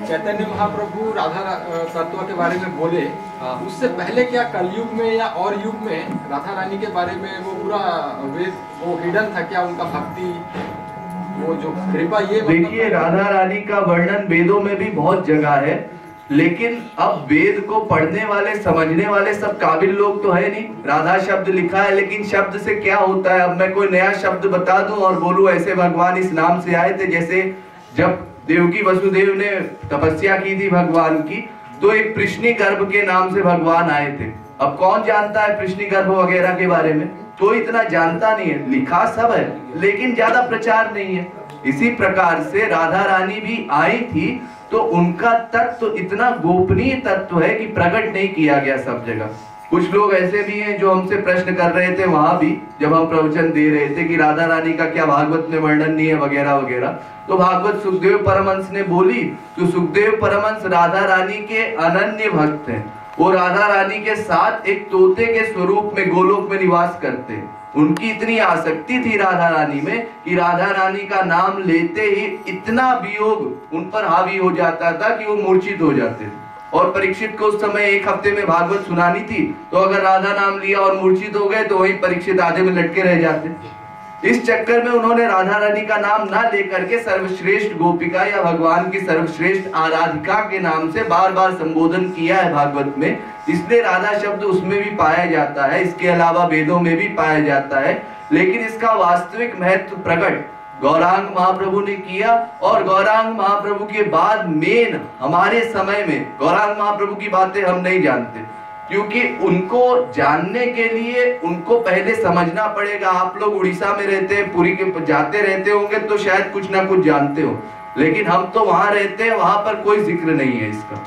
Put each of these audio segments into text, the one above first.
चैतन्य महाप्रभु राधा तत्व के बारे में बोले, उससे पहले क्या कलयुग में या और युग में राधा रानी के बारे में वो पूरा वेद वो हिडन था क्या, उनका भक्ति वो जो कृपा ये देखिए राधा रानी का वर्णन वेदों में भी बहुत जगह है, लेकिन अब वेद को पढ़ने वाले समझने वाले सब काबिल लोग तो है नहीं। राधा शब्द लिखा है लेकिन शब्द से क्या होता है, अब मैं कोई नया शब्द बता दूं और बोलूं ऐसे भगवान इस नाम से आए थे। जैसे जब देवकी वसुदेव ने तपस्या की थी भगवान की, तो एक कृष्णी गर्भ के नाम से भगवान आए थे। अब कौन जानता है कृष्णी गर्भ वगैरह के बारे में, कोई इतना जानता नहीं है, लिखा सब है लेकिन ज्यादा प्रचार नहीं है। इसी प्रकार से राधा रानी भी आई थी तो उनका तत्व इतना गोपनीय तत्व है कि प्रकट नहीं किया गया सब जगह। कुछ लोग ऐसे भी हैं जो हमसे प्रश्न कर रहे थे वहां भी जब हम प्रवचन दे रहे थे कि राधा रानी का क्या भागवत में वर्णन नहीं है वगैरह वगैरह। तो भागवत सुखदेव परमहंस ने बोली तो सुखदेव परमहंस राधा रानी के अनन्य भक्त हैं। वो राधा रानी के साथ एक तोते के स्वरूप में गोलोक में निवास करते हैं। उनकी इतनी आसक्ति थी राधा रानी में कि राधा रानी का नाम लेते ही इतना वियोग उन पर हावी हो जाता था कि वो मूर्छित हो जाते थे। और परीक्षित को उस समय एक हफ्ते में भागवत सुनानी थी, तो अगर राधा नाम लिया और मूर्छित हो गए तो वही परीक्षित आधे में लटके रह जाते। इस चक्कर में उन्होंने राधा रानी का नाम ना लेकर के सर्वश्रेष्ठ गोपिका या भगवान की सर्वश्रेष्ठ आराधिका के नाम से बार बार संबोधन किया है भागवत में, इसलिए राधा शब्द उसमें भी पाया जाता है, इसके अलावा वेदों में भी पाया जाता है। लेकिन इसका वास्तविक महत्व प्रकट गौरांग महाप्रभु ने किया, और गौरांग महाप्रभु के बाद मेन हमारे समय में गौरांग महाप्रभु की बातें हम नहीं जानते, क्योंकि उनको जानने के लिए उनको पहले समझना पड़ेगा। आप लोग उड़ीसा में रहते हैं, पुरी के जाते रहते होंगे तो शायद कुछ ना कुछ जानते हो, लेकिन हम तो वहां रहते हैं, वहां पर कोई जिक्र नहीं है इसका।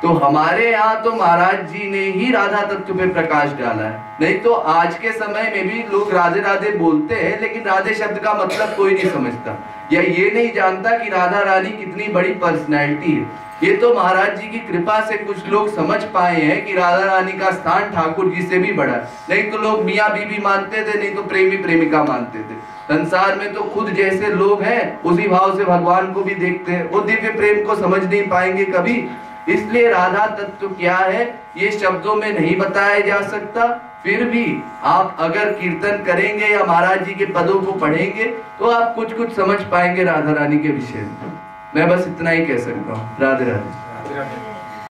तो हमारे यहाँ तो महाराज जी ने ही राधा तत्व पे प्रकाश डाला है, नहीं तो आज के समय में भी लोग राधे राधे बोलते हैं लेकिन राधे शब्द का मतलब कोई नहीं समझता, या ये नहीं जानता कि राधा रानी कितनी बड़ी पर्सनैलिटी है। ये तो महाराज जी की कृपा से कुछ लोग समझ पाए हैं कि राधा रानी का स्थान ठाकुर जी से भी बड़ा है। नहीं तो लोग मियाँ बीबी मानते थे, नहीं तो प्रेमी प्रेमिका मानते थे। संसार में तो खुद जैसे लोग हैं उसी भाव से भगवान को भी देखते हैं, वो दिव्य प्रेम को समझ नहीं पाएंगे कभी। इसलिए राधा तत्व क्या है ये शब्दों में नहीं बताया जा सकता। फिर भी आप अगर कीर्तन करेंगे या महाराज जी के पदों को पढ़ेंगे तो आप कुछ कुछ समझ पाएंगे राधा रानी के विषय में। मैं बस इतना ही कह सकता हूँ। राधे राधे।